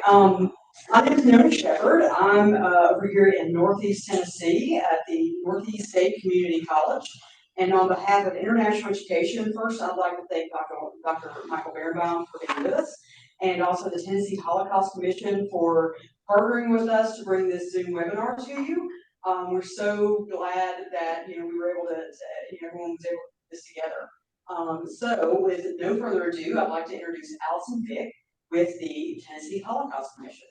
My name is Nona Shepherd. I'm over here in Northeast Tennessee at the Northeast State Community College. And on behalf of International Education, first I'd like to thank Dr. Michael Berenbaum for being with us, and also the Tennessee Holocaust Commission for partnering with us to bring this Zoom webinar to you. We're so glad that we were able to everyone was able to put this together. So with no further ado, I'd like to introduce Allison Vick with the Tennessee Holocaust Commission.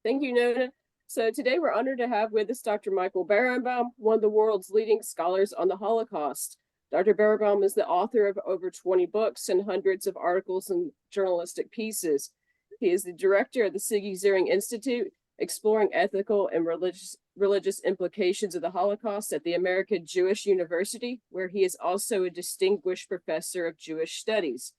Thank you, Nona. So today we're honored to have with us Dr. Michael Berenbaum, one of the world's leading scholars on the Holocaust. Dr. Berenbaum is the author of over 20 books and hundreds of articles and journalistic pieces. He is the director of the Siggy Ziering Institute, exploring ethical and religious implications of the Holocaust at the American Jewish University, where he is also a distinguished professor of Jewish studies.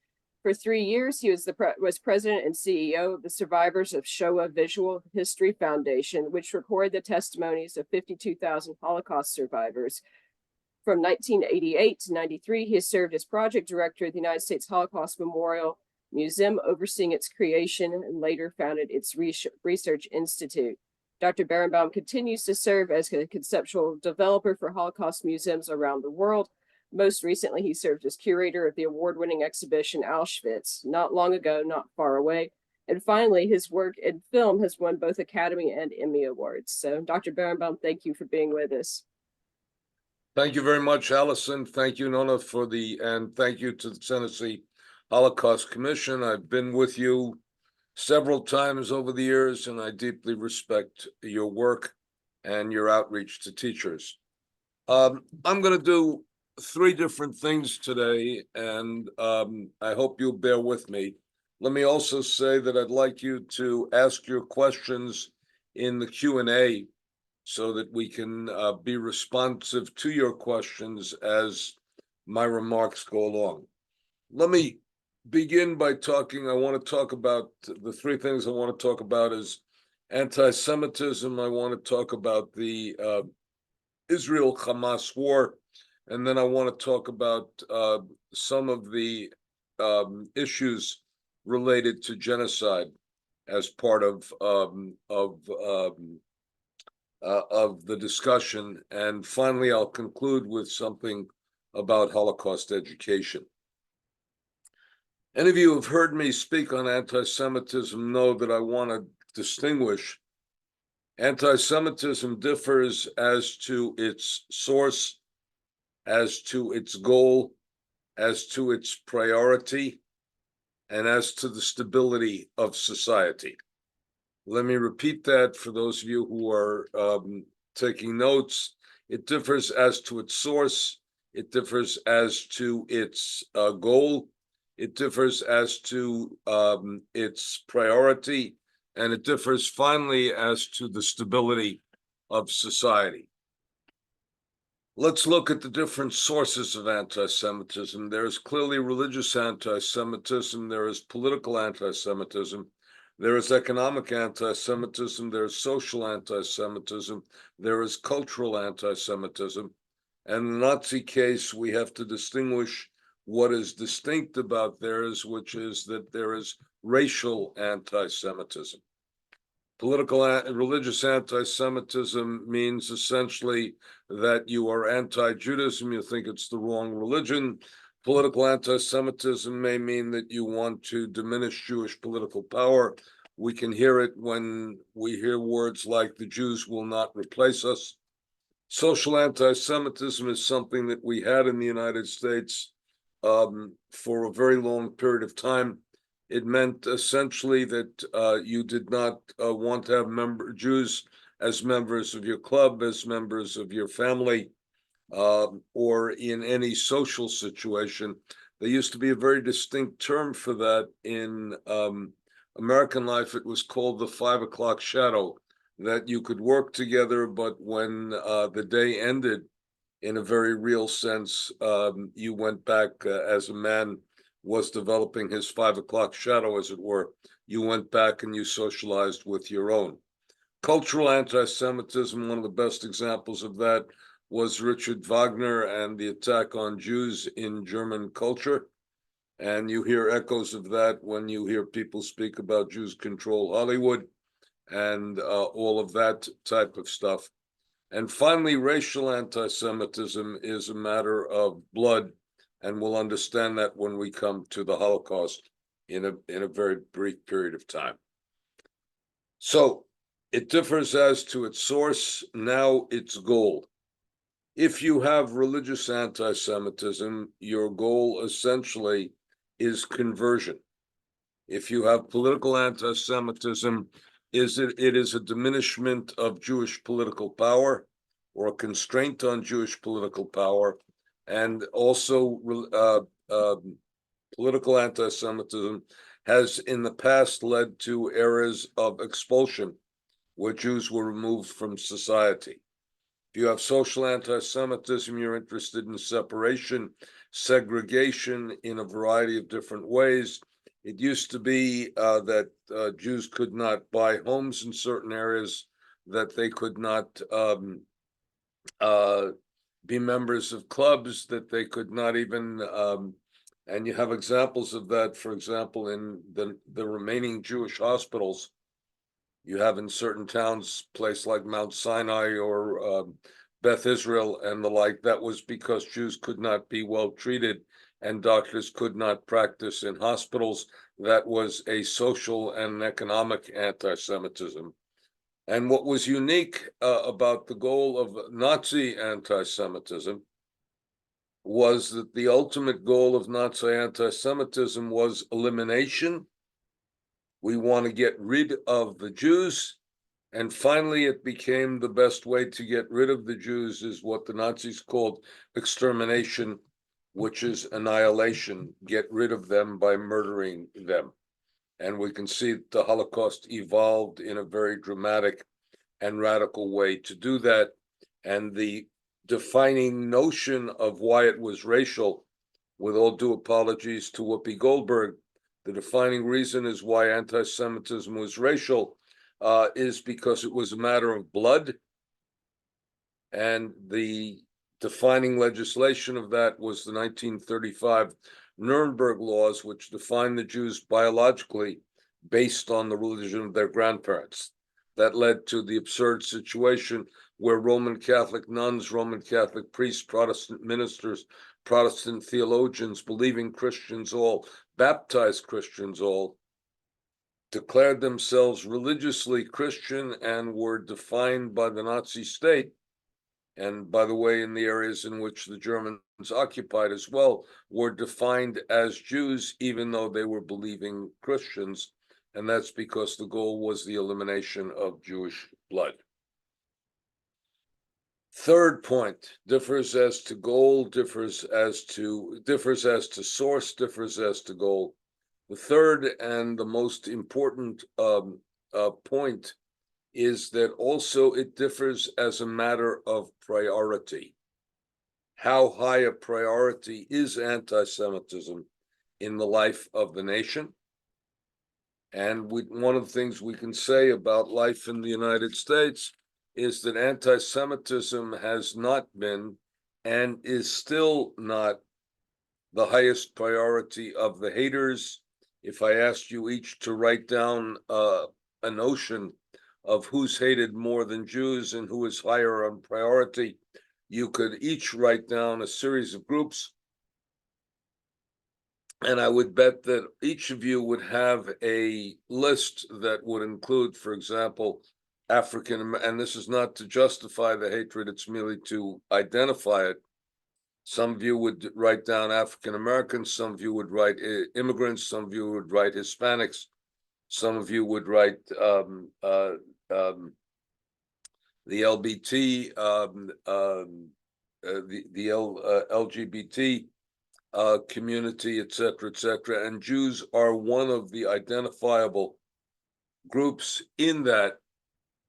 For 3 years, he was president and CEO of the Survivors of Shoah Visual History Foundation, which recorded the testimonies of 52,000 Holocaust survivors. From 1988 to 93, he has served as project director of the United States Holocaust Memorial Museum, overseeing its creation, and later founded its Research Institute. Dr. Berenbaum continues to serve as a conceptual developer for Holocaust museums around the world. Most recently, he served as curator of the award-winning exhibition Auschwitz, Not Long Ago, Not Far Away. And finally, his work in film has won both Academy and Emmy Awards. So, Dr. Berenbaum, thank you for being with us. Thank you very much, Allison. Thank you, Nona, and thank you to the Tennessee Holocaust Commission. I've been with you several times over the years, and I deeply respect your work and your outreach to teachers. I'm going to do 3 different things today, and I hope you'll bear with me. Let me also say that I'd like you to ask your questions in the Q&A so that we can be responsive to your questions as my remarks go along. Let me begin by I want to talk about the 3 things I want to talk about is anti-Semitism. I want to talk about the Israel-Hamas war, and then I want to talk about some of the issues related to genocide as part of the discussion. And finally, I'll conclude with something about Holocaust education. Any of you who have heard me speak on anti-Semitism know that I want to distinguish. Anti-Semitism differs as to its source, as to its goal, as to its priority, and as to the stability of society. Let me repeat that for those of you who are taking notes. It differs as to its source, it differs as to its goal, it differs as to its priority, and it differs finally as to the stability of society. Let's look at the different sources of anti-Semitism. There is clearly religious anti-Semitism, there is political anti-Semitism, there is economic anti-Semitism, there is social anti-Semitism, there is cultural anti-Semitism. And in the Nazi case, we have to distinguish what is distinct about theirs, which is that there is racial anti-Semitism. Political and religious anti-Semitism means essentially that you are anti-Judaism, you think it's the wrong religion. Political anti-Semitism may mean that you want to diminish Jewish political power. We can hear it when we hear words like the Jews will not replace us. Social anti-Semitism is something that we had in the United States for a very long period of time. It meant essentially that you did not want to have Jews as members of your club, as members of your family, or in any social situation. There used to be a very distinct term for that in American life. It was called the 5 o'clock shadow, that you could work together, but when the day ended, in a very real sense, you went back as a man was developing his 5 o'clock shadow, as it were. You went back and you socialized with your own. Cultural anti-Semitism, one of the best examples of that was Richard Wagner and the attack on Jews in German culture. And you hear echoes of that when you hear people speak about Jews control Hollywood and all of that type of stuff. And finally, racial anti-Semitism is a matter of blood, and we'll understand that when we come to the Holocaust in a very brief period of time. So it differs as to its source, now its goal. If you have religious anti-Semitism, your goal essentially is conversion. If you have political anti-Semitism, it is a diminishment of Jewish political power or a constraint on Jewish political power, and also political anti-Semitism has in the past led to eras of expulsion where Jews were removed from society. If you have social anti-Semitism, you're interested in separation, segregation in a variety of different ways. It used to be that Jews could not buy homes in certain areas, that they could not be members of clubs, that they could not even, and you have examples of that, for example, in the remaining Jewish hospitals. You have in certain towns, place like Mount Sinai or Beth Israel and the like. That was because Jews could not be well treated and doctors could not practice in hospitals. That was a social and economic anti-Semitism. And what was unique about the goal of Nazi anti-Semitism was that the ultimate goal of Nazi anti-Semitism was elimination. We want to get rid of the Jews. And finally, it became the best way to get rid of the Jews is what the Nazis called extermination, which is annihilation, get rid of them by murdering them. And we can see that the Holocaust evolved in a very dramatic and radical way to do that. And the defining notion of why it was racial, with all due apologies to Whoopi Goldberg, the defining reason is why anti-Semitism was racial is because it was a matter of blood. And the defining legislation of that was the 1935 Nuremberg laws, which defined the Jews biologically based on the religion of their grandparents. That led to the absurd situation where Roman Catholic nuns, Roman Catholic priests, Protestant ministers, Protestant theologians, believing Christians all, baptized Christians all, declared themselves religiously Christian and were defined by the Nazi state. And by the way, in the areas in which the Germans occupied as well, were defined as Jews, even though they were believing Christians. And that's because the goal was the elimination of Jewish blood. Third point, differs as to goal, differs as to source, differs as to goal. The third and the most important point is that also it differs as a matter of priority. How high a priority is anti-Semitism in the life of the nation? And one of the things we can say about life in the United States is that anti-Semitism has not been and is still not the highest priority of the haters. If I asked you each to write down a notion of who's hated more than Jews and who is higher on priority, you could each write down a series of groups. And I would bet that each of you would have a list that would include, for example, African, and this is not to justify the hatred, it's merely to identify it. Some of you would write down African Americans, some of you would write immigrants, some of you would write Hispanics, some of you would write the LBT, LGBT community, et cetera, and Jews are one of the identifiable groups in that.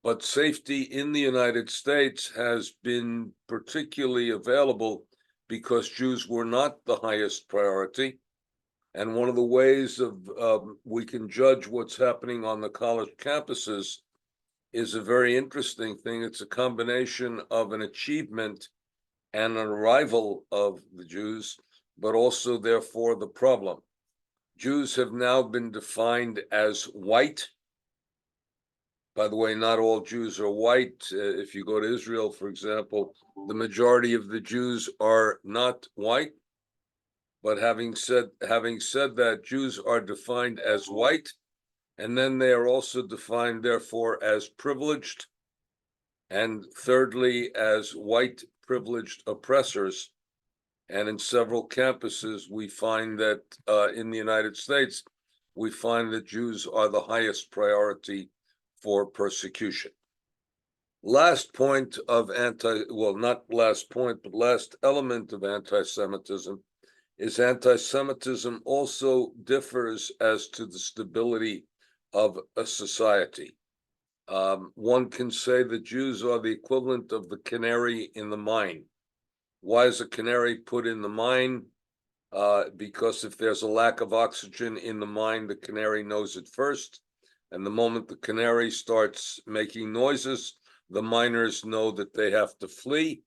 But safety in the United States has been particularly available because Jews were not the highest priority. And one of the ways of we can judge what's happening on the college campuses is a very interesting thing. It's a combination of an achievement and an arrival of the Jews, but also therefore the problem. Jews have now been defined as white. By the way, not all Jews are white. If you go to Israel, for example, the majority of the Jews are not white. But having said that, Jews are defined as white, and then they are also defined, therefore, as privileged, and thirdly, as white privileged oppressors. And in several campuses, we find that in the United States, we find that Jews are the highest priority for persecution. Last point of not last point, but last element of anti-Semitism is anti-Semitism also differs as to the stability of a society. One can say that Jews are the equivalent of the canary in the mine. Why is a canary put in the mine? Because if there's a lack of oxygen in the mine, the canary knows it first. And the moment the canary starts making noises, the miners know that they have to flee,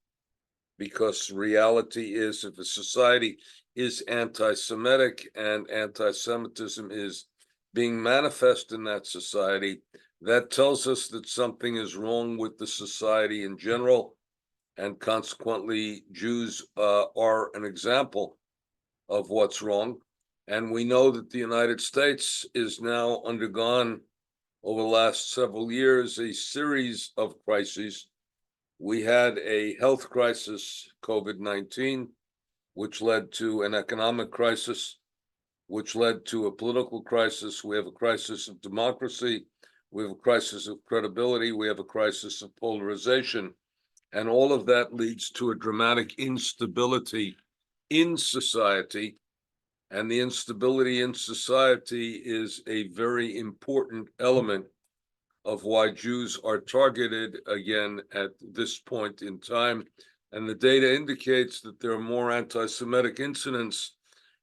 because reality is, if a society is anti-Semitic and anti-Semitism is being manifest in that society, that tells us that something is wrong with the society in general, and consequently, Jews are an example of what's wrong. And we know that the United States is now undergone, over the last several years, a series of crises. We had a health crisis, COVID-19, which led to an economic crisis, which led to a political crisis. We have a crisis of democracy. We have a crisis of credibility. We have a crisis of polarization. And all of that leads to a dramatic instability in society. And the instability in society is a very important element of why Jews are targeted again at this point in time. And the data indicates that there are more anti-Semitic incidents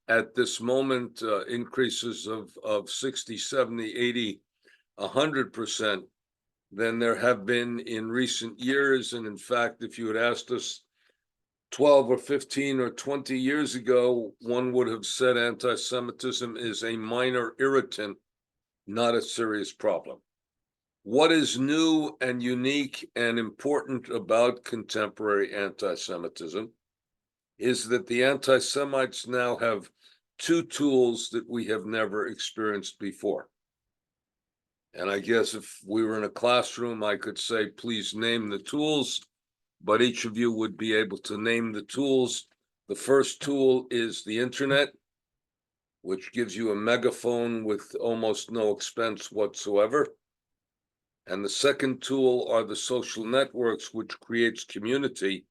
at this moment, increases of 60, 70, 80, 100% than there have been in recent years. And in fact, if you had asked us 12 or 15 or 20 years ago, one would have said anti-Semitism is a minor irritant, not a serious problem. What is new and unique and important about contemporary anti-Semitism is that the anti-Semites now have two tools that we have never experienced before. And I guess if we were in a classroom, I could say, please name the tools, but each of you would be able to name the tools. The first tool is the internet, which gives you a megaphone with almost no expense whatsoever. And the second tool are the social networks, which creates community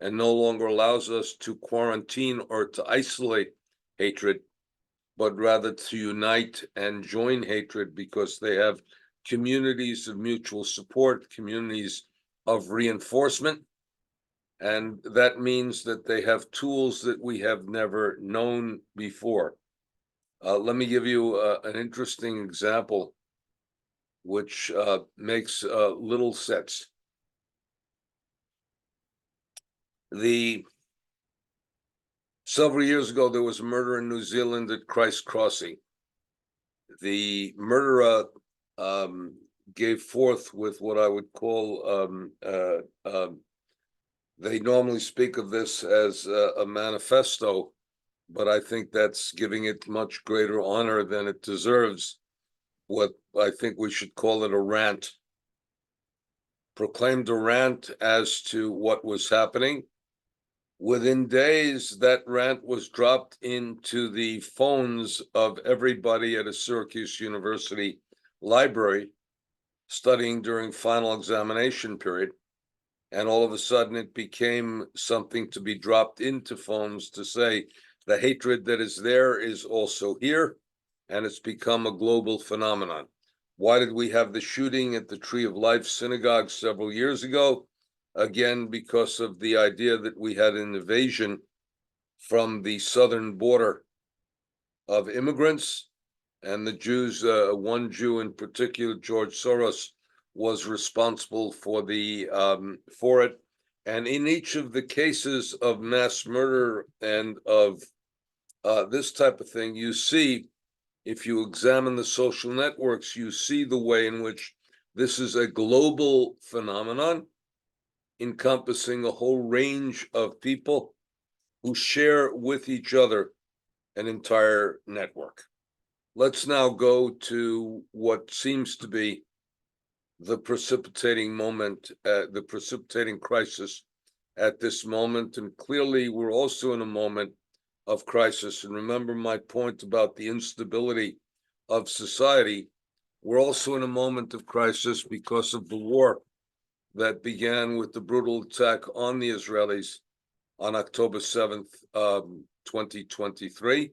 and no longer allows us to quarantine or to isolate hatred, but rather to unite and join hatred, because they have communities of mutual support, communities of reinforcement. And that means that they have tools that we have never known before. Let me give you an interesting example, which makes little sense. Several years ago, there was a murder in New Zealand at Christ Crossing. The murderer gave forth with what I would call, they normally speak of this as a manifesto, but I think that's giving it much greater honor than it deserves. What I think we should call it a rant. Proclaimed a rant as to what was happening. Within days, that rant was dropped into the phones of everybody at a Syracuse University library studying during final examination period. And all of a sudden, it became something to be dropped into phones to say the hatred that is there is also here, and it's become a global phenomenon. Why did we have the shooting at the Tree of Life Synagogue several years ago? Again, because of the idea that we had an invasion from the southern border of immigrants, and the Jews, one Jew in particular, George Soros, was responsible for it. And in each of the cases of mass murder and of this type of thing, you see If you examine the social networks, you see the way in which this is a global phenomenon encompassing a whole range of people who share with each other an entire network. Let's now go to what seems to be the precipitating moment, the precipitating crisis at this moment. And clearly, we're also in a moment of crisis. And remember my point about the instability of society. We're also in a moment of crisis because of the war that began with the brutal attack on the Israelis on October 7th, 2023.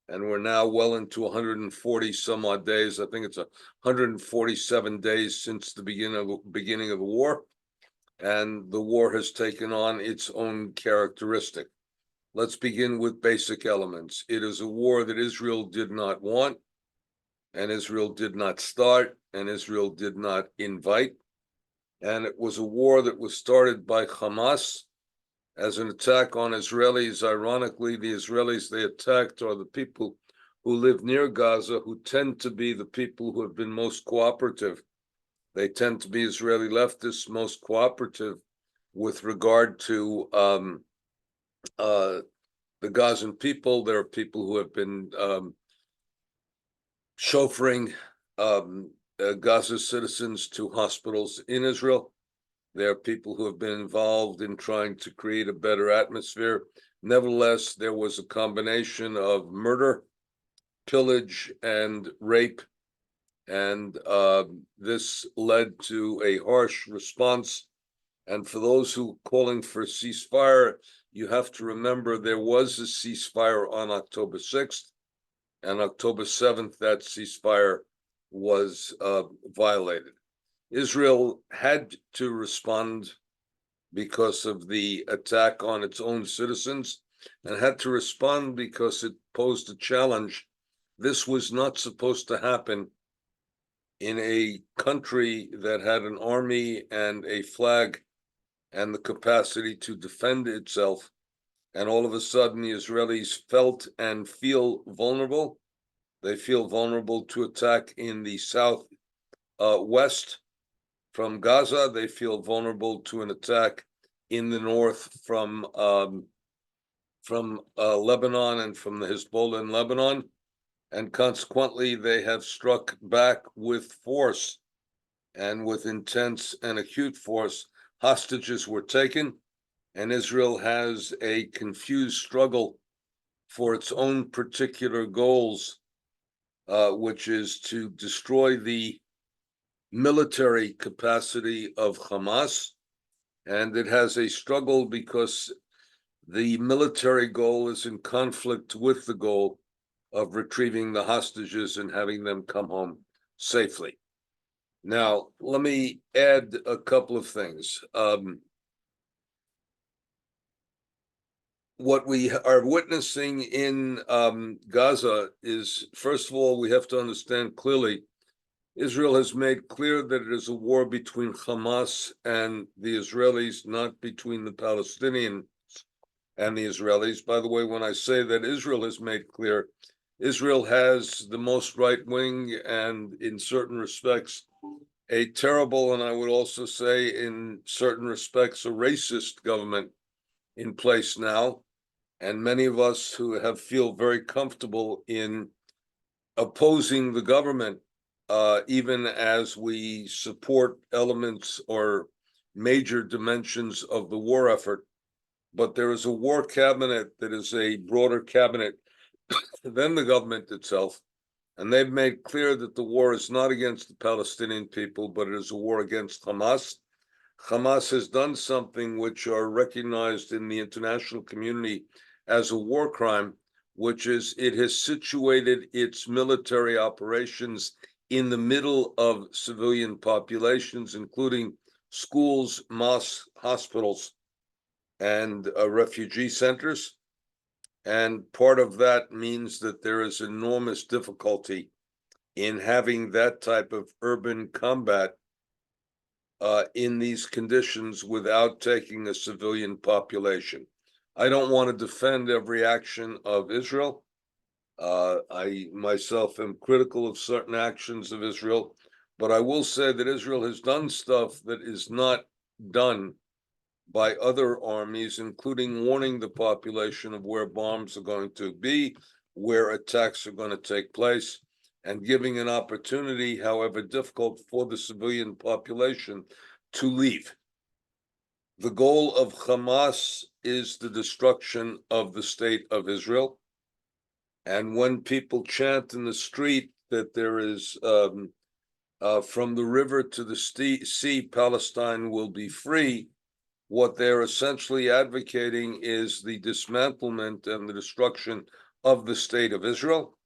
And we're now well into 140 some odd days. I think it's 147 days since the beginning of the war. And the war has taken on its own characteristic. Let's begin with basic elements. It is a war that Israel did not want, and Israel did not start, and Israel did not invite. And it was a war that was started by Hamas as an attack on Israelis. Ironically, the Israelis they attacked are the people who live near Gaza, who tend to be the people who have been most cooperative. They tend to be Israeli leftists, most cooperative with regard to the Gazan people. There are people who have been chauffeuring Gaza citizens to hospitals in Israel. There are people who have been involved in trying to create a better atmosphere. Nevertheless, there was a combination of murder, pillage, and rape. And this led to a harsh response. And for those who are calling for ceasefire, you have to remember there was a ceasefire on October 6th, and October 7th, that ceasefire was violated. Israel had to respond because of the attack on its own citizens, and had to respond because it posed a challenge. This was not supposed to happen in a country that had an army and a flag and the capacity to defend itself. And all of a sudden, the Israelis felt and feel vulnerable. They feel vulnerable to attack in the south west from Gaza. They feel vulnerable to an attack in the north from Lebanon and from the Hezbollah in Lebanon. And consequently, they have struck back with force and with intense and acute force. Hostages were taken, and Israel has a confused struggle for its own particular goals, which is to destroy the military capacity of Hamas. And it has a struggle because the military goal is in conflict with the goal of retrieving the hostages and having them come home safely. Now, let me add a couple of things. What we are witnessing in Gaza is, first of all, we have to understand clearly, Israel has made clear that it is a war between Hamas and the Israelis, not between the Palestinians and the Israelis. By the way, when I say that Israel has made clear, Israel has the most right wing and, in certain respects, a terrible, and I would also say, in certain respects, a racist government in place now. And many of us who feel very comfortable in opposing the government, even as we support elements or major dimensions of the war effort. But there is a war cabinet that is a broader cabinet than the government itself. And they've made clear that the war is not against the Palestinian people, but it is a war against Hamas. Hamas has done something which are recognized in the international community as a war crime, which is it has situated its military operations in the middle of civilian populations, including schools, mosques, hospitals, and refugee centers. And part of that means that there is enormous difficulty in having that type of urban combat in these conditions without taking a civilian population. I don't want to defend every action of Israel, I myself am critical of certain actions of Israel, but I will say that Israel has done stuff that is not done by other armies, including warning the population of where bombs are going to be, where attacks are going to take place, and giving an opportunity, however difficult, for the civilian population to leave. The goal of Hamas is the destruction of the state of Israel. And when people chant in the street that there is from the river to the sea, Palestine will be free, what they're essentially advocating is the dismantlement and the destruction of the state of Israel.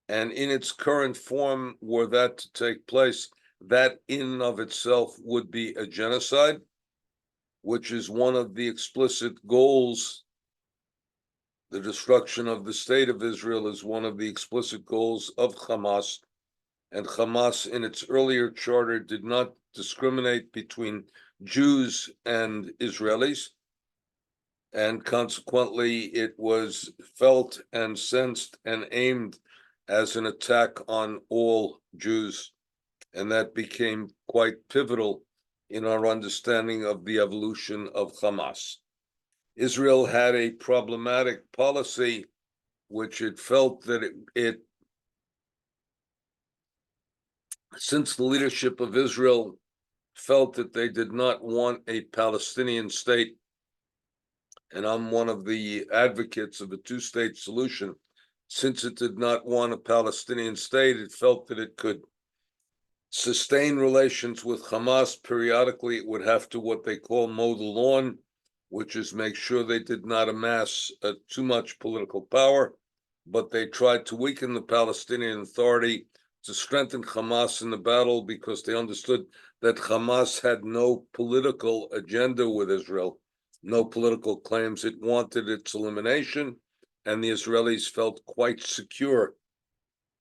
And in its current form, were that to take place, that in and of itself would be a genocide, which is one of the explicit goals. The destruction of the state of Israel is one of the explicit goals of Hamas, and Hamas in its earlier charter did not discriminate between Jews and Israelis, and consequently it was felt and sensed and aimed as an attack on all Jews, and that became quite pivotal in our understanding of the evolution of Hamas. Israel had a problematic policy, which it felt that it since the leadership of Israel felt that they did not want a Palestinian state, and I'm one of the advocates of a two-state solution, since it did not want a Palestinian state, it felt that it could sustain relations with Hamas. Periodically, it would have to what they call mow the lawn, which is make sure they did not amass too much political power, but they tried to weaken the Palestinian Authority to strengthen Hamas in the battle because they understood that Hamas had no political agenda with Israel, no political claims. It wanted its elimination, and the Israelis felt quite secure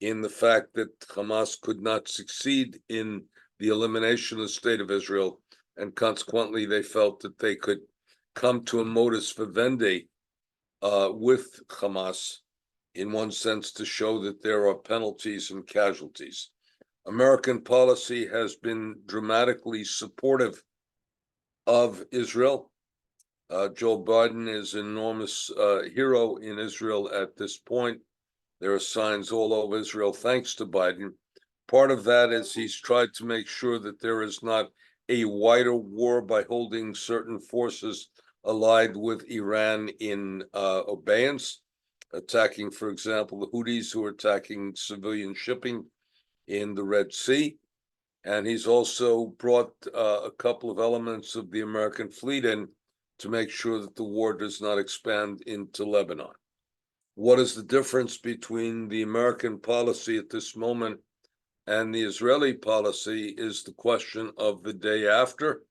in the fact that Hamas could not succeed in the elimination of the state of Israel, and consequently they felt that they could come to a modus vivendi with Hamas, in one sense, to show that there are penalties and casualties. American policy has been dramatically supportive of Israel. Joe Biden is an enormous hero in Israel at this point. There are signs all over Israel, thanks to Biden. Part of that is he's tried to make sure that there is not a wider war by holding certain forces allied with Iran in abeyance, attacking, for example, the Houthis who are attacking civilian shipping in the Red Sea. And he's also brought a couple of elements of the American fleet in to make sure that the war does not expand into Lebanon. What is the difference between the American policy at this moment and the Israeli policy is the question of the day after.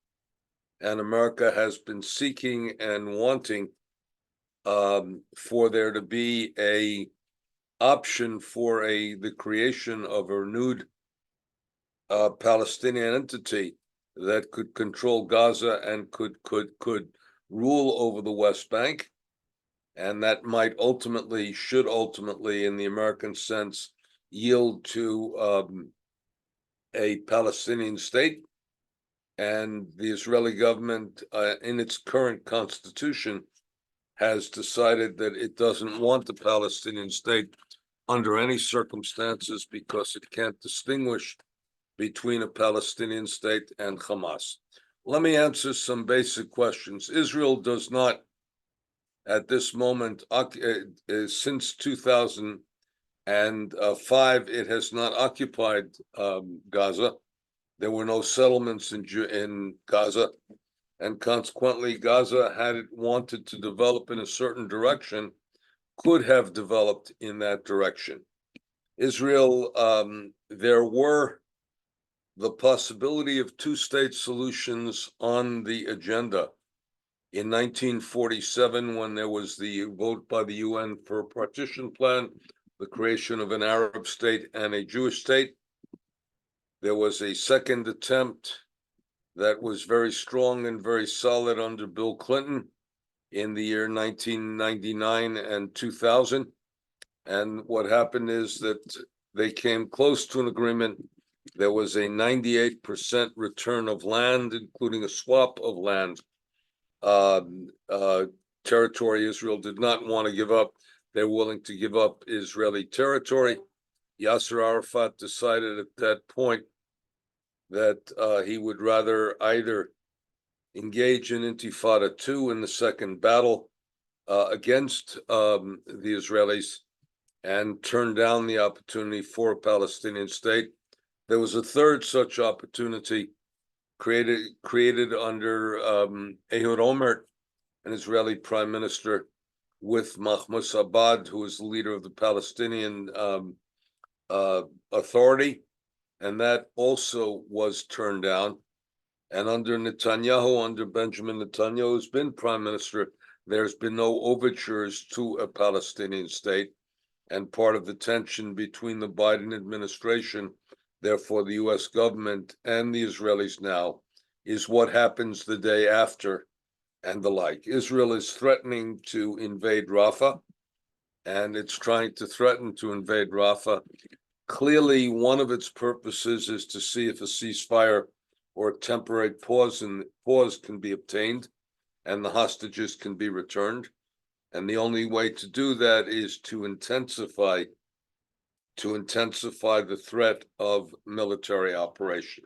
And America has been seeking and wanting for there to be a option for the creation of a renewed Palestinian entity that could control Gaza and could rule over the West Bank. And that might ultimately, should ultimately, in the American sense, yield to a Palestinian state. And the Israeli government, in its current constitution, has decided that it doesn't want the Palestinian state under any circumstances because it can't distinguish between a Palestinian state and Hamas. Let me answer some basic questions. Israel does not, at this moment, since 2005, it has not occupied Gaza. There were no settlements in Gaza, and consequently, Gaza, had it wanted to develop in a certain direction, could have developed in that direction. Israel, there were the possibility of two-state solutions on the agenda. In 1947, when there was the vote by the UN for a partition plan, the creation of an Arab state and a Jewish state, there was a second attempt that was very strong and very solid under Bill Clinton in the year 1999 and 2000. And what happened is that they came close to an agreement. There was a 98% return of land, including a swap of land. Territory Israel did not want to give up. They're willing to give up Israeli territory. Yasser Arafat decided at that point that he would rather either engage in Intifada II in the second battle against the Israelis and turn down the opportunity for a Palestinian state. There was a third such opportunity created under Ehud Olmert, an Israeli prime minister, with Mahmoud Abbas, who was the leader of the Palestinian Authority, and that also was turned down. And under Netanyahu, under Benjamin Netanyahu, who's been prime minister, there's been no overtures to a Palestinian state. And part of the tension between the Biden administration, therefore the US government, and the Israelis now is what happens the day after and the like. Israel is threatening to invade Rafah, and it's trying to threaten to invade Rafah. Clearly, one of its purposes is to see if a ceasefire or a temporary pause can be obtained and the hostages can be returned. And the only way to do that is to intensify the threat of military operation.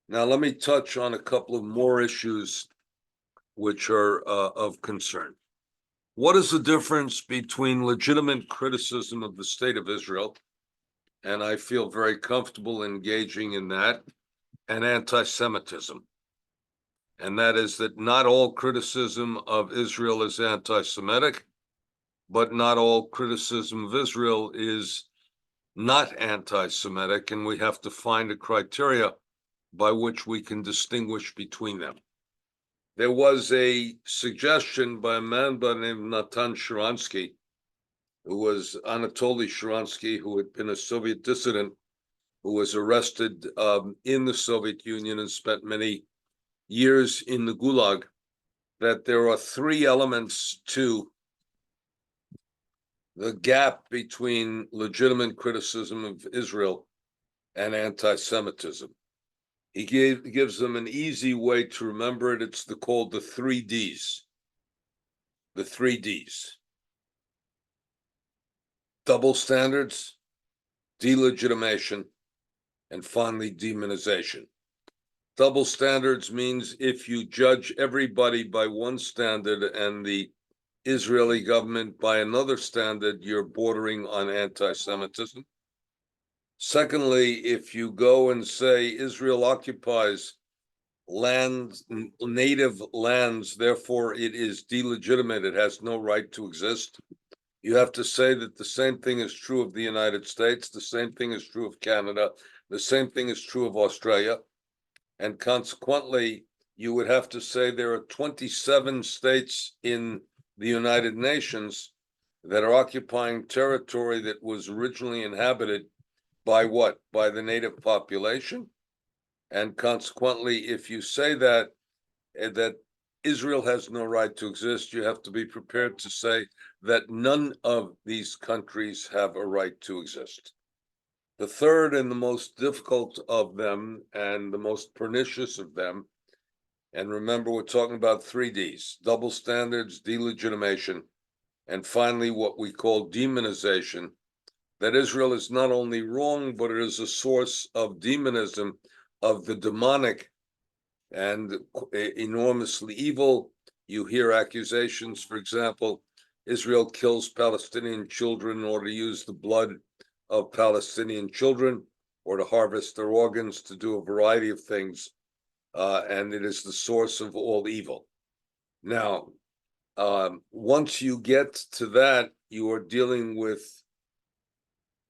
Now, let me touch on a couple of more issues which are of concern. What is the difference between legitimate criticism of the state of Israel, and I feel very comfortable engaging in that, and anti-Semitism? And that is that not all criticism of Israel is anti-Semitic, but not all criticism of Israel is not anti-Semitic, and we have to find a criteria by which we can distinguish between them. There was a suggestion by a man by the name of Natan Sharansky, who was Anatoly Sharansky, who had been a Soviet dissident, who was arrested in the Soviet Union and spent many years in the Gulag, that there are three elements to the gap between legitimate criticism of Israel and anti-Semitism. He gives them an easy way to remember it. It's called the 3 Ds. The 3 Ds. Double standards, delegitimation, and finally demonization. Double standards means if you judge everybody by one standard and the Israeli government by another standard, you're bordering on anti-Semitism. Secondly, if you go and say Israel occupies lands, native lands, therefore it is delegitimate, it has no right to exist, you have to say that the same thing is true of the United States, the same thing is true of Canada, the same thing is true of Australia, and consequently, you would have to say there are 27 states in the United Nations that are occupying territory that was originally inhabited by what? By the native population. And consequently, if you say that Israel has no right to exist, you have to be prepared to say that none of these countries have a right to exist. The third and the most difficult of them and the most pernicious of them, and remember we're talking about 3 Ds, double standards, delegitimation, and finally what we call demonization, that Israel is not only wrong, but it is a source of demonism, of the demonic, and enormously evil. You hear accusations, for example, Israel kills Palestinian children in order to use the blood of Palestinian children or to harvest their organs, to do a variety of things, and it is the source of all evil. Now, once you get to that, you are dealing with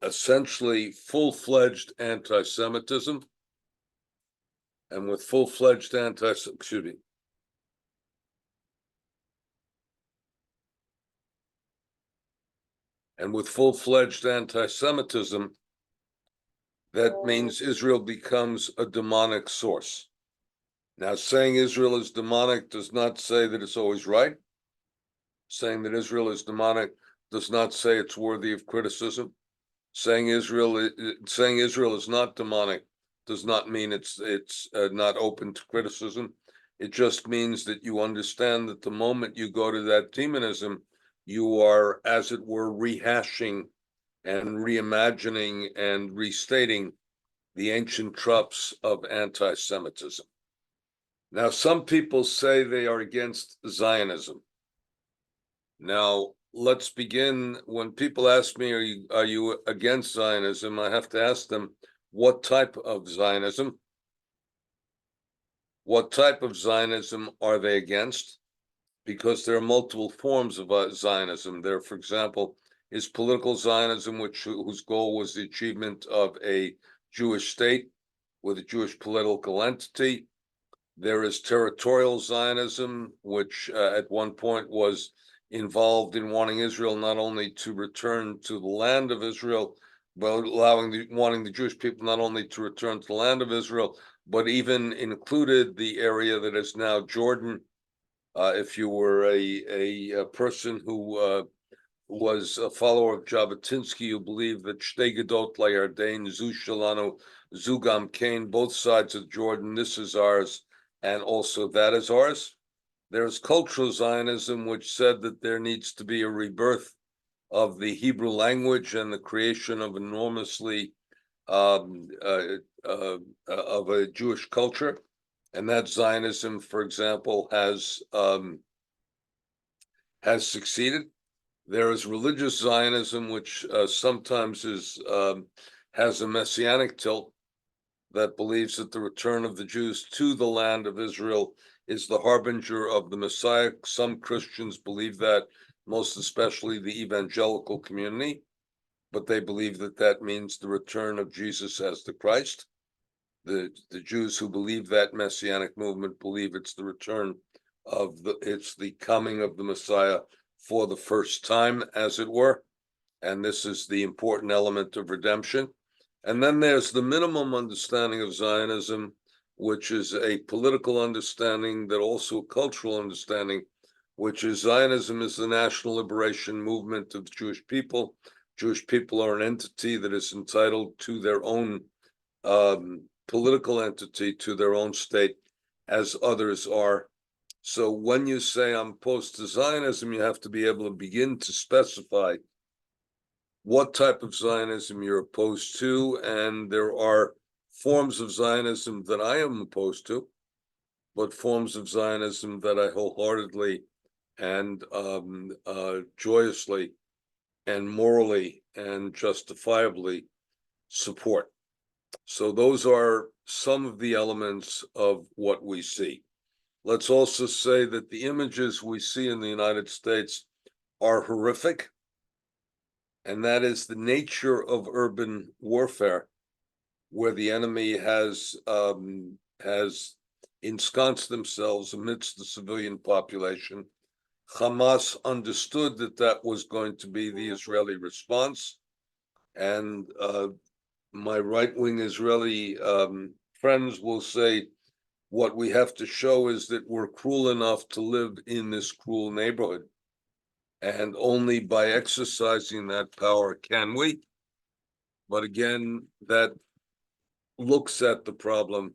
essentially full-fledged anti-Semitism, and with full-fledged anti-Semitism, that means Israel becomes a demonic source. Now, saying Israel is demonic does not say that it's always right. Saying that Israel is demonic does not say it's worthy of criticism. Saying Israel is not demonic does not mean it's not open to criticism. It just means that you understand that the moment you go to that demonism, you are, as it were, rehashing and reimagining and restating the ancient tropes of anti-Semitism. Now, some people say they are against Zionism. Now, let's begin. When people ask me, are you against Zionism? I have to ask them, what type of Zionism? What type of Zionism are they against? Because there are multiple forms of Zionism. There, for example, is political Zionism, whose goal was the achievement of a Jewish state with a Jewish political entity. There is territorial Zionism, which at one point was involved in wanting Israel not only to return to the land of Israel, but wanting the Jewish people not only to return to the land of Israel, but even included the area that is now Jordan. If you were a person who was a follower of Jabotinsky, you believe that Shtei Gedot LaYarden, Zu Shalanu, Zu Gam Kain, both sides of Jordan, this is ours, and also that is ours. There's cultural Zionism, which said that there needs to be a rebirth of the Hebrew language and the creation of enormously of a Jewish culture. And that Zionism, for example, has succeeded. There is religious Zionism, which sometimes has a messianic tilt, that believes that the return of the Jews to the land of Israel is the harbinger of the Messiah. Some Christians believe that, most especially the evangelical community, but they believe that that means the return of Jesus as the Christ. The Jews who believe that messianic movement believe it's the return of it's the coming of the Messiah for the first time, as it were. And this is the important element of redemption. And then there's the minimum understanding of Zionism, which is a political understanding, that also a cultural understanding, which is Zionism is the national liberation movement of the Jewish people. Jewish people are an entity that is entitled to their own political entity, to their own state, as others are. So when you say I'm opposed to Zionism, you have to be able to begin to specify what type of Zionism you're opposed to, and there are forms of Zionism that I am opposed to, but forms of Zionism that I wholeheartedly and joyously and morally and justifiably support. So those are some of the elements of what we see. Let's also say that the images we see in the United States are horrific, and that is the nature of urban warfare, where the enemy has ensconced themselves amidst the civilian population. Hamas understood that that was going to be the Israeli response, and my right-wing Israeli friends will say, what we have to show is that we're cruel enough to live in this cruel neighborhood. And only by exercising that power can we. But again, that looks at the problem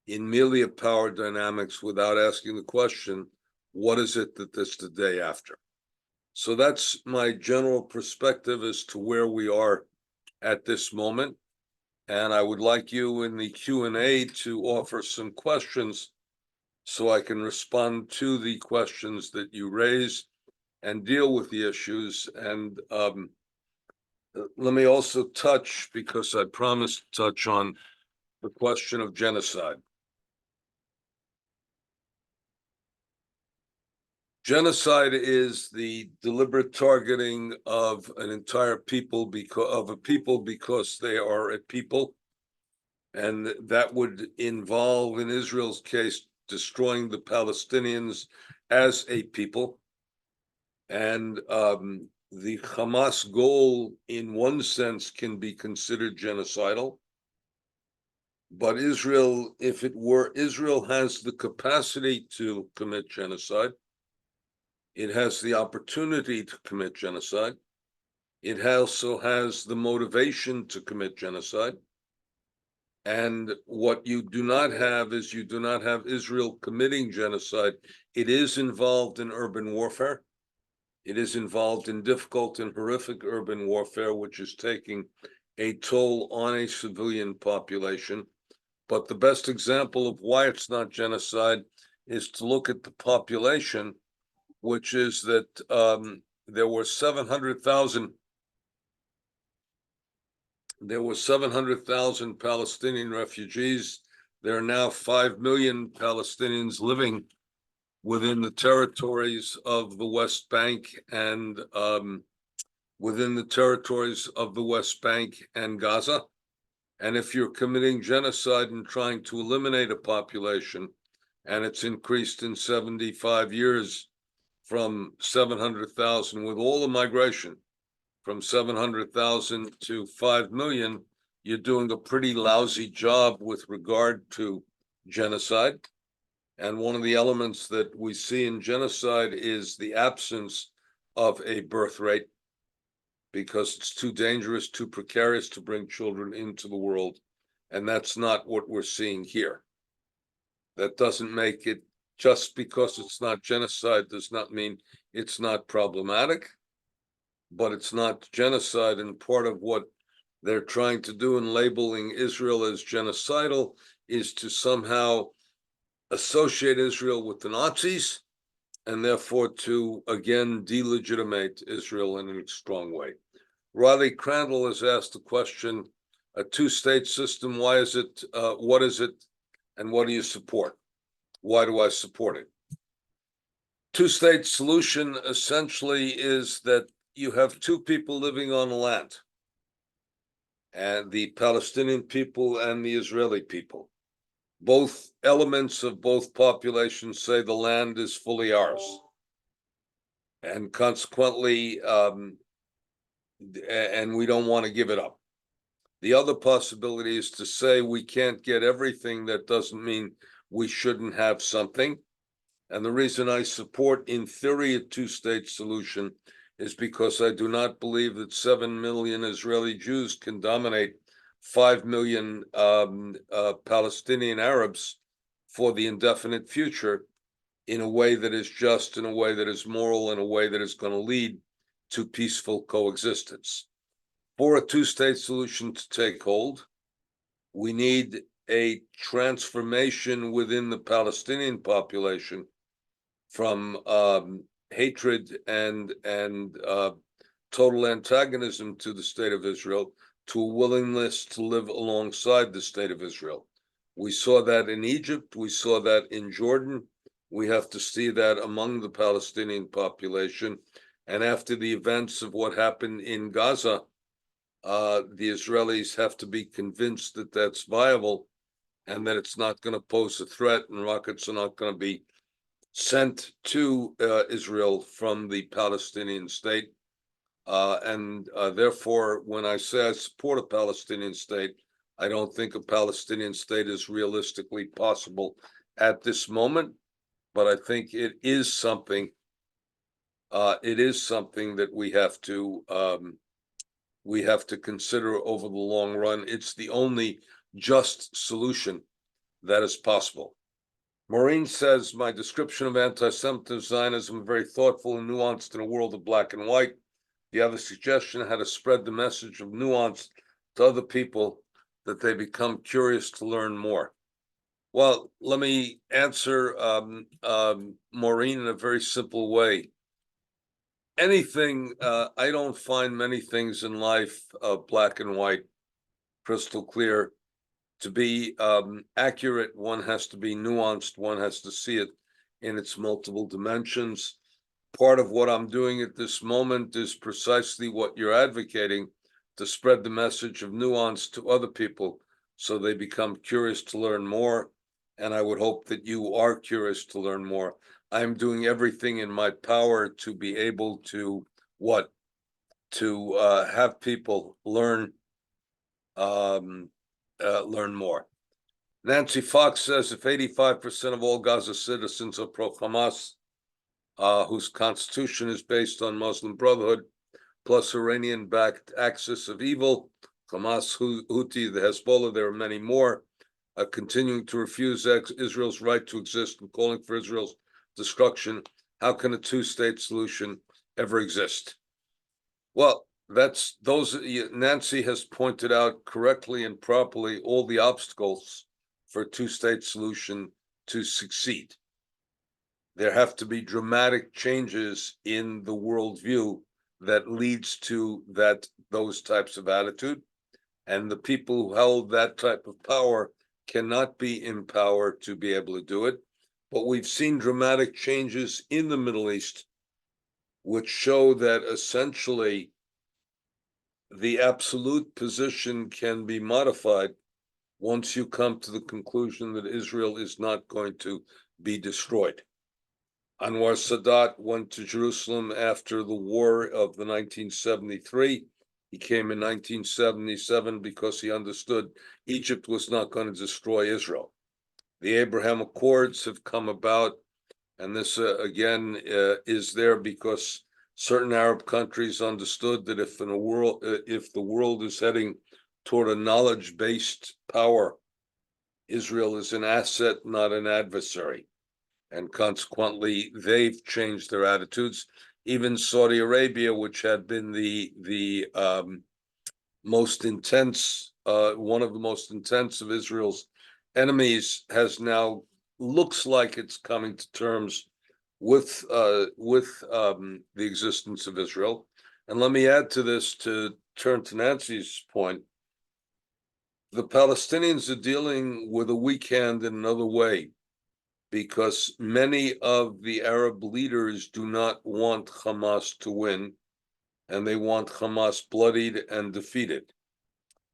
in merely a power dynamics without asking the question, what is it that is the day after? So that's my general perspective as to where we are at this moment. And I would like you in the Q&A to offer some questions so I can respond to the questions that you raise and deal with the issues. And let me also touch, because I promised to touch on the question of genocide. Genocide is the deliberate targeting of an entire people because they are a people. And that would involve, in Israel's case, destroying the Palestinians as a people. And the Hamas goal, in one sense, can be considered genocidal. But Israel, Israel has the capacity to commit genocide. It has the opportunity to commit genocide. It also has the motivation to commit genocide. And what you do not have is you do not have Israel committing genocide. It is involved in urban warfare. It is involved in difficult and horrific urban warfare, which is taking a toll on a civilian population. But the best example of why it's not genocide is to look at the population, which is that there were 700,000 Palestinian refugees. There are now 5 million Palestinians living within the territories of the West Bank and Gaza. And if you're committing genocide and trying to eliminate a population, and it's increased in 75 years from 700,000 with all the migration, from 700,000 to 5 million, you're doing a pretty lousy job with regard to genocide. And one of the elements that we see in genocide is the absence of a birth rate, because it's too dangerous, too precarious to bring children into the world. And that's not what we're seeing here. That doesn't make it, just because it's not genocide does not mean it's not problematic, but it's not genocide. And part of what they're trying to do in labeling Israel as genocidal is to somehow associate Israel with the Nazis, and therefore to, again, delegitimate Israel in a strong way. Riley Crandall has asked the question, a two-state system, why is it, what is it, and what do you support? Why do I support it? Two-state solution essentially is that you have two people living on the land, and the Palestinian people and the Israeli people. Both elements of both populations say the land is fully ours. And consequently, and we don't want to give it up. The other possibility is to say we can't get everything. That doesn't mean we shouldn't have something. And the reason I support, in theory, a two-state solution is because I do not believe that 7 million Israeli Jews can dominate 5 million Palestinian Arabs for the indefinite future in a way that is just, in a way that is moral, in a way that is going to lead to peaceful coexistence. For a two-state solution to take hold, we need a transformation within the Palestinian population from hatred and total antagonism to the state of Israel to a willingness to live alongside the state of Israel. We saw that in Egypt. We saw that in Jordan. We have to see that among the Palestinian population. And after the events of what happened in Gaza, the Israelis have to be convinced that that's viable and that it's not going to pose a threat, and rockets are not going to be sent to Israel from the Palestinian state. Therefore, when I say I support a Palestinian state, I don't think a Palestinian state is realistically possible at this moment, but I think it is something. It is something that we have to consider over the long run. It's the only just solution that is possible. Maureen says, my description of anti-Semitism Zionism is very thoughtful and nuanced in a world of black and white. Do you have a suggestion how to spread the message of nuance to other people that they become curious to learn more? Well, let me answer Maureen in a very simple way. Anything, I don't find many things in life, black and white, crystal clear. To be accurate, one has to be nuanced, one has to see it in its multiple dimensions. Part of what I'm doing at this moment is precisely what you're advocating, to spread the message of nuance to other people so they become curious to learn more. And I would hope that you are curious to learn more. I'm doing everything in my power to be able to have people learn more. Nancy Fox says, if 85% of all Gaza citizens are pro-Hamas, whose constitution is based on Muslim Brotherhood, plus Iranian-backed axis of evil, Hamas, Houthi, the Hezbollah, there are many more, continuing to refuse Israel's right to exist and calling for Israel's destruction. How can a two-state solution ever exist? Well, Nancy has pointed out correctly and properly all the obstacles for a two-state solution to succeed. There have to be dramatic changes in the worldview that leads to those types of attitude. And the people who held that type of power cannot be empowered to be able to do it. But we've seen dramatic changes in the Middle East, which show that essentially the absolute position can be modified once you come to the conclusion that Israel is not going to be destroyed. Anwar Sadat went to Jerusalem after the war of the 1973. He came in 1977 because he understood Egypt was not going to destroy Israel. The Abraham Accords have come about, and this again is there because certain Arab countries understood that if the world is heading toward a knowledge-based power, Israel is an asset, not an adversary. And consequently, they've changed their attitudes. Even Saudi Arabia, which had been the most intense, one of the most intense of Israel's enemies, has now looks like it's coming to terms with the existence of Israel. And let me add to this, to turn to Nancy's point. The Palestinians are dealing with a weak hand in another way, because many of the Arab leaders do not want Hamas to win, and they want Hamas bloodied and defeated.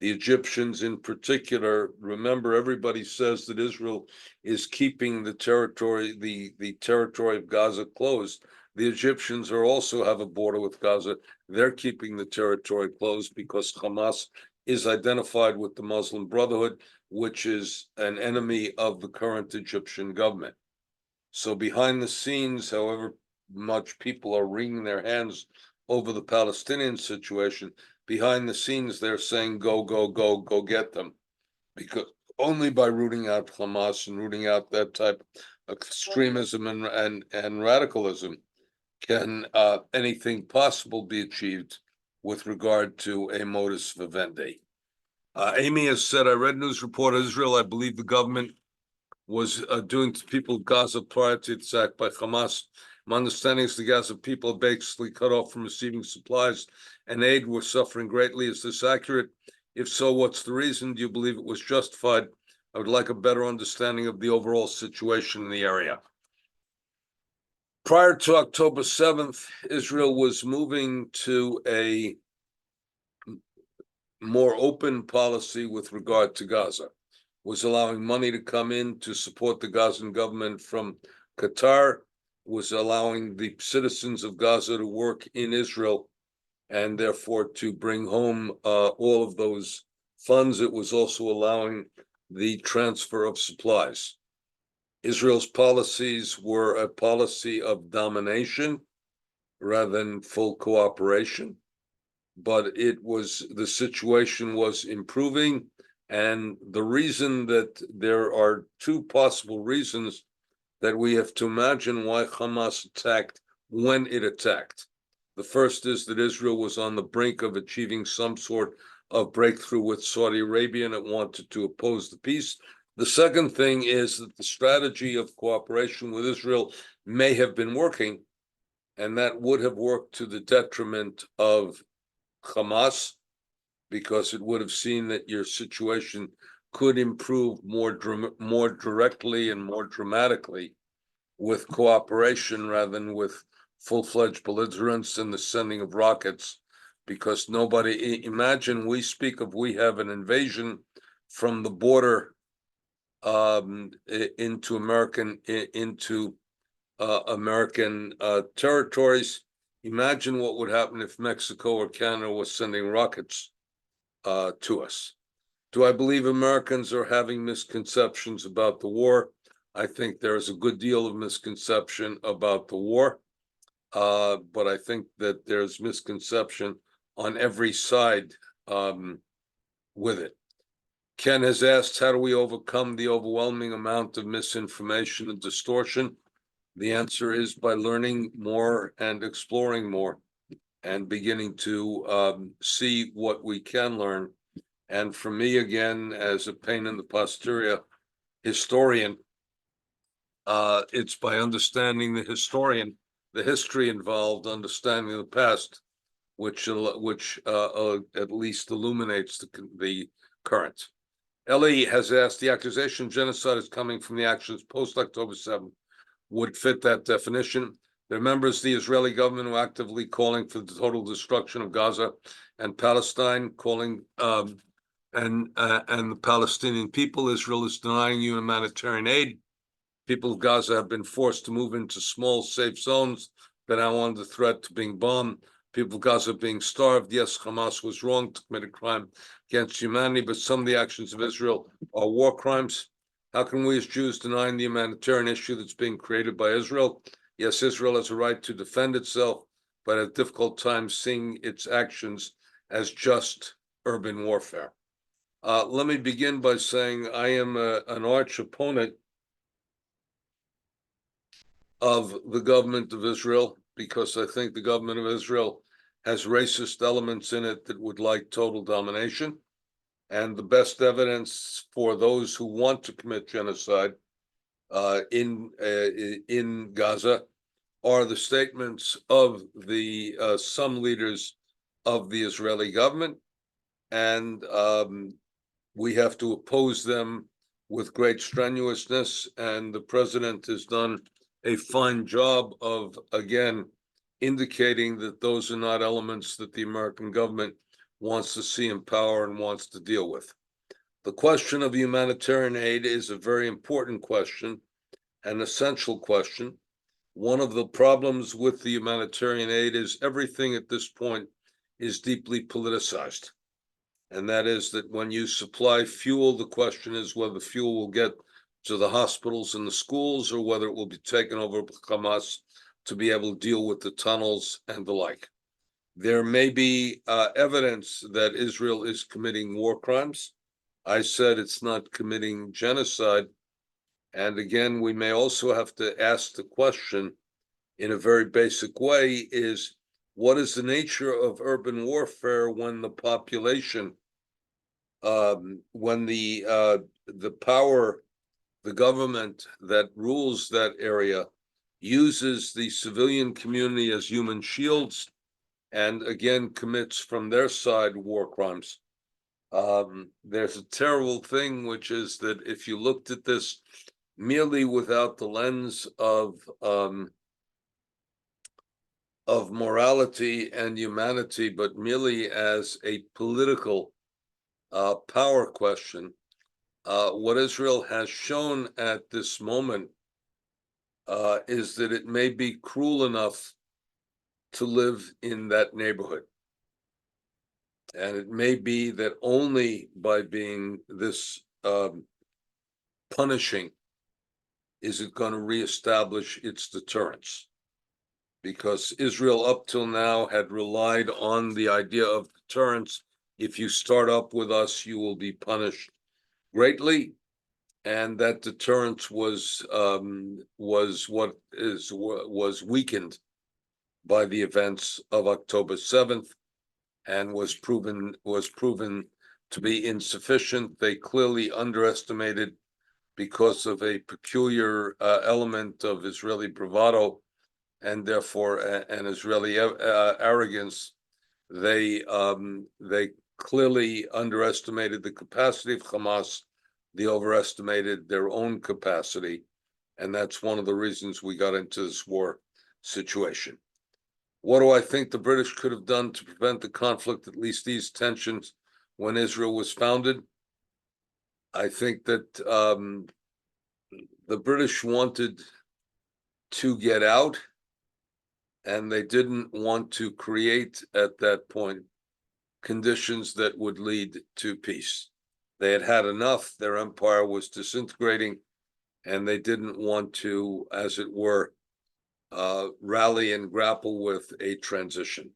The Egyptians in particular, remember, everybody says that Israel is keeping the territory, the territory of Gaza closed. The Egyptians also have a border with Gaza. They're keeping the territory closed because Hamas is identified with the Muslim Brotherhood, which is an enemy of the current Egyptian government. So behind the scenes, however much people are wringing their hands over the Palestinian situation, behind the scenes, they're saying, go, go, go, go get them. Because only by rooting out Hamas and rooting out that type of extremism and radicalism can anything possible be achieved with regard to a modus vivendi. Amy has said, I read news report of Israel. I believe the government was doing to people of Gaza prior to the attack by Hamas. My understanding is the Gaza people are basically cut off from receiving supplies and aid, were suffering greatly. Is this accurate? If so, what's the reason? Do you believe it was justified? I would like a better understanding of the overall situation in the area. Prior to October 7th, Israel was moving to a more open policy with regard to Gaza, was allowing money to come in to support the Gazan government from Qatar, was allowing the citizens of Gaza to work in Israel and therefore to bring home all of those funds. It was also allowing the transfer of supplies. Israel's policies were a policy of domination rather than full cooperation, but the situation was improving. And the reason that there are two possible reasons that we have to imagine why Hamas attacked when it attacked. The first is that Israel was on the brink of achieving some sort of breakthrough with Saudi Arabia, and it wanted to oppose the peace. The second thing is that the strategy of cooperation with Israel may have been working, and that would have worked to the detriment of Hamas, because it would have seen that your situation could improve more directly and more dramatically with cooperation rather than with full-fledged belligerence and the sending of rockets. Because imagine we have an invasion from the border into American territories. Imagine what would happen if Mexico or Canada was sending rockets to us. Do I believe Americans are having misconceptions about the war? I think there's a good deal of misconception about the war. but I think that there's misconception on every side with it. Ken has asked, how do we overcome the overwhelming amount of misinformation and distortion? The answer is by learning more and exploring more and beginning to see what we can learn. And for me, again, as a pain in the posterior historian, it's by understanding the history involved, understanding the past, which at least illuminates the current. Ellie has asked, the accusation of genocide is coming from the actions post-October 7th. Would fit that definition. There are members of the Israeli government who are actively calling for the total destruction of Gaza and Palestine, calling and the Palestinian people. Israel is denying humanitarian aid. People of Gaza have been forced to move into small, safe zones that are now under threat to being bombed. People of Gaza are being starved. Yes, Hamas was wrong to commit a crime against humanity, but some of the actions of Israel are war crimes. How can we as Jews deny the humanitarian issue that's being created by Israel? Yes, Israel has a right to defend itself, but at difficult times seeing its actions as just urban warfare. Let me begin by saying I am an arch opponent of the government of Israel, because I think the government of Israel has racist elements in it that would like total domination. And the best evidence for those who want to commit genocide in Gaza are the statements of the some leaders of the Israeli government, and we have to oppose them with great strenuousness. And the president has done a fine job of, again, indicating that those are not elements that the American government wants to see in power and wants to deal with. The question of humanitarian aid is a very important question, an essential question. One of the problems with the humanitarian aid is everything at this point is deeply politicized. And that is that when you supply fuel, the question is whether the fuel will get to the hospitals and the schools or whether it will be taken over by Hamas to be able to deal with the tunnels and the like. There may be evidence that Israel is committing war crimes. I said it's not committing genocide. And again, we may also have to ask the question in a very basic way is, what is the nature of urban warfare when the population, when the power, the government that rules that area uses the civilian community as human shields and again commits from their side war crimes? There's a terrible thing, which is that if you looked at this merely without the lens of morality and humanity, but merely as a political power question, what Israel has shown at this moment is that it may be cruel enough to live in that neighborhood. And it may be that only by being this punishing is it going to reestablish its deterrence. Because Israel up till now had relied on the idea of deterrence. If you start up with us, you will be punished greatly, and that deterrence was weakened by the events of October 7th, and was proven to be insufficient. They clearly underestimated, because of a peculiar element of Israeli bravado and therefore an Israeli arrogance. They clearly underestimated the capacity of Hamas. They overestimated their own capacity, and that's one of the reasons we got into this war situation. What do I think the British could have done to prevent the conflict, at least these tensions, when Israel was founded? I think that the British wanted to get out, and they didn't want to create at that point conditions that would lead to peace. They had had enough. Their empire was disintegrating, and they didn't want to, as it were, rally and grapple with a transition.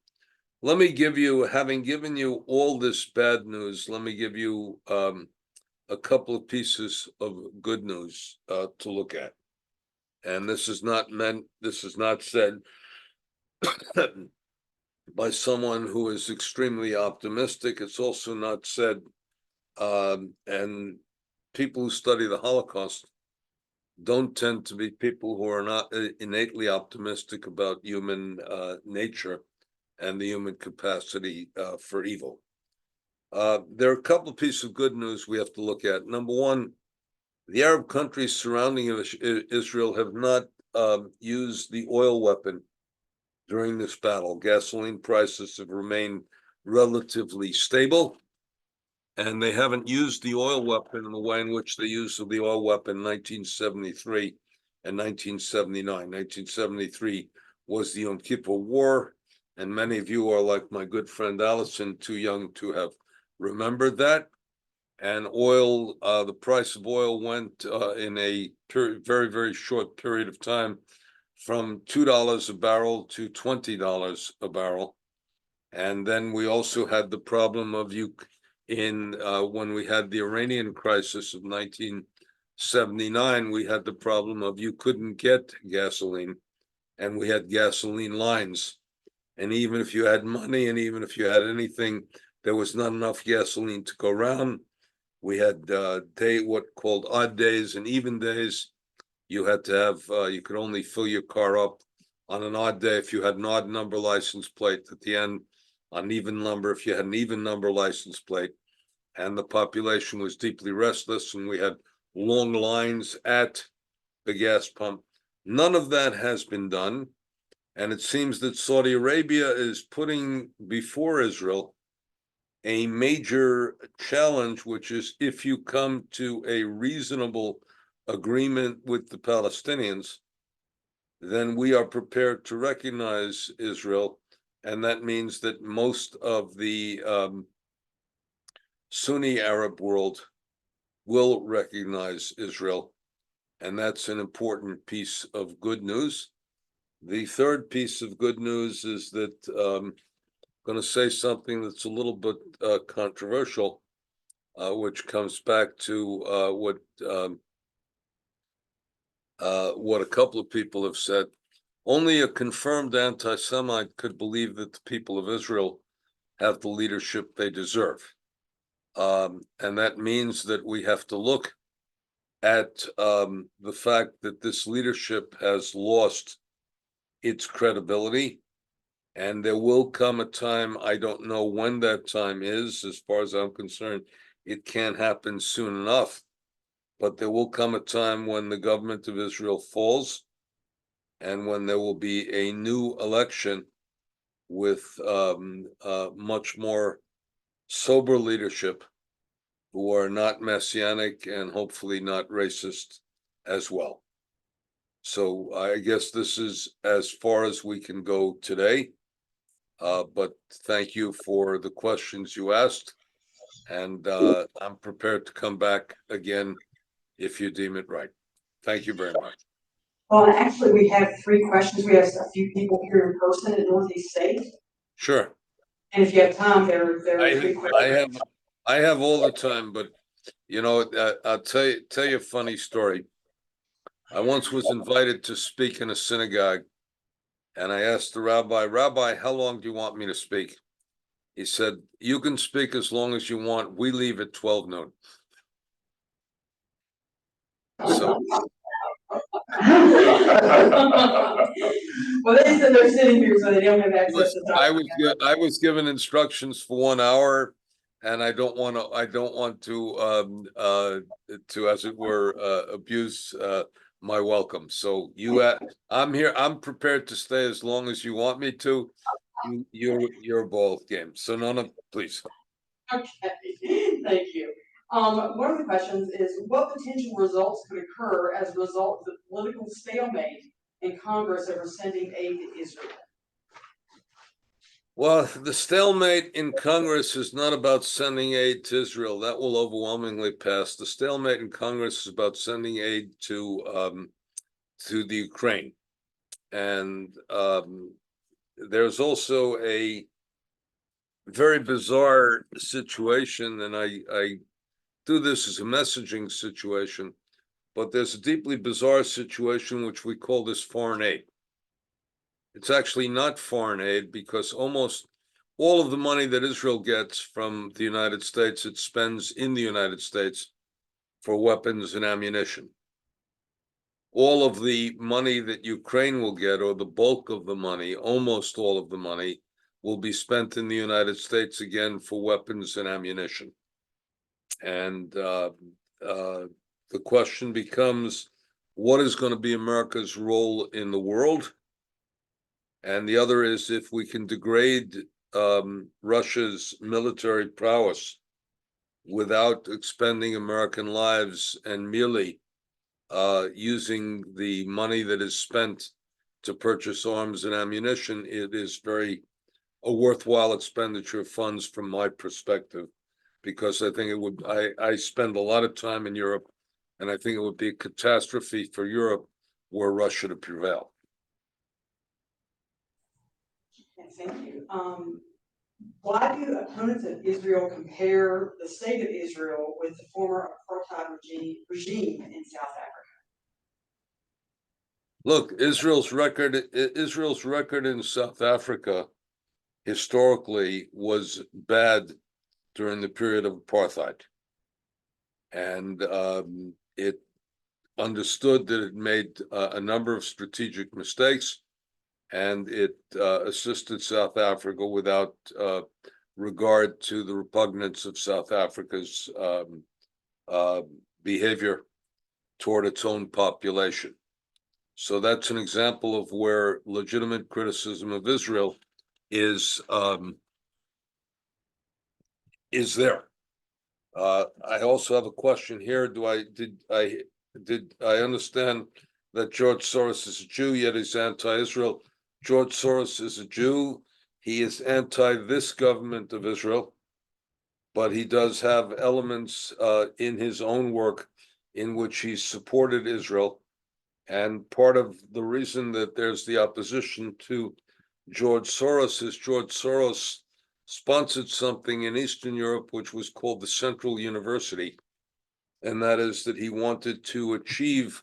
Let me give you, having given you all this bad news, let me give you a couple of pieces of good news to look at. And this is not said by someone who is extremely optimistic. It's also not said, and people who study the Holocaust don't tend to be people who are not innately optimistic about human nature and the human capacity for evil. There are a couple of pieces of good news we have to look at. Number one, the Arab countries surrounding Israel have not used the oil weapon during this battle. Gasoline prices have remained relatively stable, and they haven't used the oil weapon in the way in which they used the oil weapon in 1973 and 1979. 1973 was the Yom Kippur War, and many of you are, like my good friend Allison, too young to have remembered that. And oil, the price of oil went in a very, very short period of time from $2 a barrel to $20 a barrel. And then we also had the problem of when we had the Iranian crisis of 1979, we had the problem of you couldn't get gasoline, and we had gasoline lines. And even if you had money, and even if you had anything, there was not enough gasoline to go around. We had what called odd days and even days. You had to have, you could only fill your car up on an odd day if you had an odd number license plate at the end, on an even number if you had an even number license plate. And the population was deeply restless, and we had long lines at the gas pump. None of that has been done. And it seems that Saudi Arabia is putting before Israel a major challenge, which is if you come to a reasonable agreement with the Palestinians, then we are prepared to recognize Israel. And that means that most of the Sunni Arab world will recognize Israel. And that's an important piece of good news. The third piece of good news is that I'm going to say something that's a little bit controversial, which comes back to what a couple of people have said. Only a confirmed anti-Semite could believe that the people of Israel have the leadership they deserve. And that means that we have to look at the fact that this leadership has lost its credibility. And there will come a time, I don't know when that time is, as far as I'm concerned, it can't happen soon enough. But there will come a time when the government of Israel falls, and when there will be a new election with much more sober leadership who are not messianic and hopefully not racist as well. So I guess this is as far as we can go today. But thank you for the questions you asked. And I'm prepared to come back again if you deem it right. Thank you very much. Well, actually, we have 3 questions. We have a few people here in person at Northeast State. Sure. And if you have time, there are 3 questions. I have all the time, but you know, I'll tell you a funny story. I once was invited to speak in a synagogue, and I asked the rabbi, how long do you want me to speak? He said, you can speak as long as you want. We leave at 12 noon. So Well, they said they're sitting here, so they don't have access to time. I was given instructions for 1 hour, and I don't want to as it were abuse my welcome. So I'm here. I'm prepared to stay as long as you want me to. Your ball game. So please. Okay, thank you. One of the questions is, what potential results could occur as a result of the political stalemate in Congress over sending aid to Israel? Well, the stalemate in Congress is not about sending aid to Israel. That will overwhelmingly pass. The stalemate in Congress is about sending aid to the Ukraine. And there's also a very bizarre situation, and I do this as a messaging situation, but there's a deeply bizarre situation which we call this foreign aid. It's actually not foreign aid because almost all of the money that Israel gets from the United States, it spends in the United States for weapons and ammunition. All of the money that Ukraine will get, or the bulk of the money, almost all of the money, will be spent in the United States again for weapons and ammunition. And the question becomes, what is going to be America's role in the world? And the other is, if we can degrade Russia's military prowess without expending American lives and merely using the money that is spent to purchase arms and ammunition, it is a worthwhile expenditure of funds from my perspective, because I think it would, I spend a lot of time in Europe, and I think it would be a catastrophe for Europe were Russia to prevail. Thank you. Why do opponents of Israel compare the state of Israel with the former apartheid regime in South Africa? Look, Israel's record in South Africa historically was bad during the period of apartheid. And it understood that it made a number of strategic mistakes, and it assisted South Africa without regard to the repugnance of South Africa's behavior toward its own population. So that's an example of where legitimate criticism of Israel is there. I also have a question here. Did I understand that George Soros is a Jew, yet he's anti-Israel? George Soros is a Jew. He is anti this government of Israel, but he does have elements in his own work in which he supported Israel. And part of the reason that there's the opposition to George Soros is George Soros sponsored something in Eastern Europe which was called the Central University, and that is that he wanted to achieve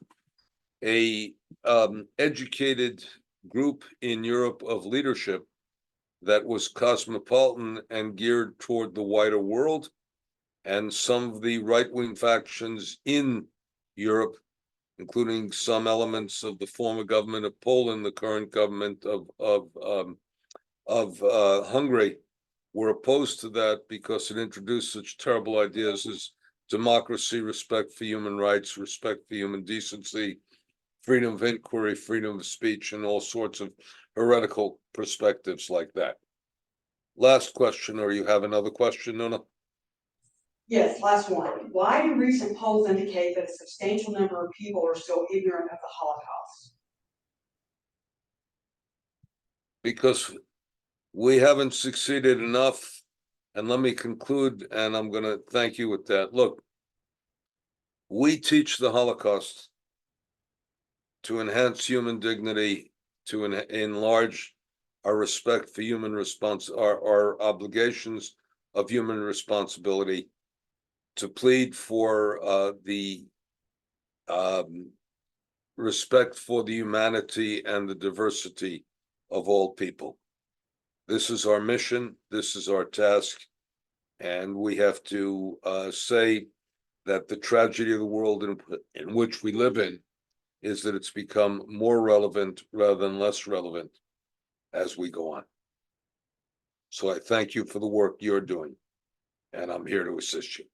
a educated group in Europe of leadership that was cosmopolitan and geared toward the wider world. And some of the right-wing factions in Europe, including some elements of the former government of Poland, the current government of Hungary, were opposed to that because it introduced such terrible ideas as democracy, respect for human rights, respect for human decency, freedom of inquiry, freedom of speech, and all sorts of heretical perspectives like that. Last question, or you have another question, Nuna? Yes, last one. Why do recent polls indicate that a substantial number of people are still ignorant of the Holocaust? Because we haven't succeeded enough. And let me conclude, and I'm going to thank you with that. Look, we teach the Holocaust to enhance human dignity, to enlarge our respect for human our obligations of human responsibility, to plead for the respect for the humanity and the diversity of all people. This is our mission, this is our task, and we have to say that the tragedy of the world in which we live in is that it's become more relevant rather than less relevant as we go on. So I thank you for the work you're doing, and I'm here to assist you.